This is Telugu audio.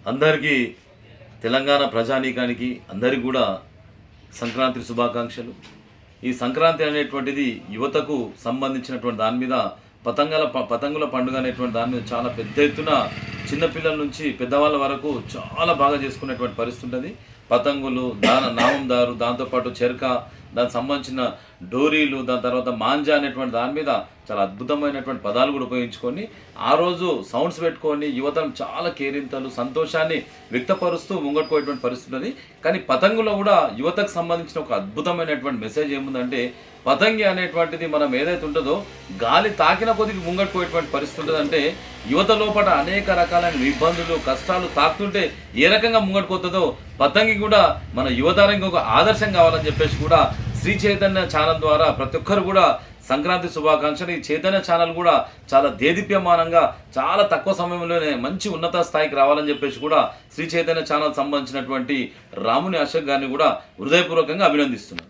అందరికీ తెలంగాణ ప్రజానీకానికి అందరికీ కూడా సంక్రాంతి శుభాకాంక్షలు. ఈ సంక్రాంతి అనేటువంటిది యువతకు సంబంధించినటువంటి దాని మీద పతంగుల పండుగ అనేటువంటి దాని మీద చాలా పెద్ద ఎత్తున చిన్నపిల్లల నుంచి పెద్దవాళ్ళ వరకు చాలా బాగా చేసుకునేటువంటి పరిస్థితి ఉంటుంది. పతంగులు, నామందారు, దాంతోపాటు చెరక, దానికి సంబంధించిన డోరీలు, దాని తర్వాత మాంజా అనేటువంటి దాని మీద చాలా అద్భుతమైనటువంటి పదాలు కూడా ఉపయోగించుకొని ఆ రోజు సౌండ్స్ పెట్టుకొని యువతను చాలా కేరింతలు, సంతోషాన్ని వ్యక్తపరుస్తూ ముంగట్టుకోయేటువంటి పరిస్థితి ఉంది. కానీ పతంగులో కూడా యువతకు సంబంధించిన ఒక అద్భుతమైనటువంటి మెసేజ్ ఏముందంటే, పతంగి అనేటువంటిది మనం ఏదైతే ఉంటుందో గాలి తాకిన కొద్దికి ముంగట్టుకోయేటువంటి పరిస్థితి ఉంటుందంటే, యువత లోపల అనేక రకాలైన ఇబ్బందులు, కష్టాలు తాకుతుంటే ఏ రకంగా ముంగట్టుకోతుందో పతంగి కూడా మన యువతరానికి ఒక ఆదర్శం కావాలని చెప్పేసి కూడా శ్రీ చైతన్య ఛానల్ ద్వారా ప్రతి ఒక్కరు కూడా సంక్రాంతి శుభాకాంక్షలు. ఈ చైతన్య ఛానల్ కూడా చాలా దేదీప్యమానంగా చాలా తక్కువ సమయంలోనే మంచి ఉన్నత స్థాయికి రావాలని చెప్పేసి కూడా శ్రీ చైతన్య ఛానల్ సంబంధించినటువంటి రాముని అశోక్ గారిని కూడా హృదయపూర్వకంగా అభినందిస్తున్నాను.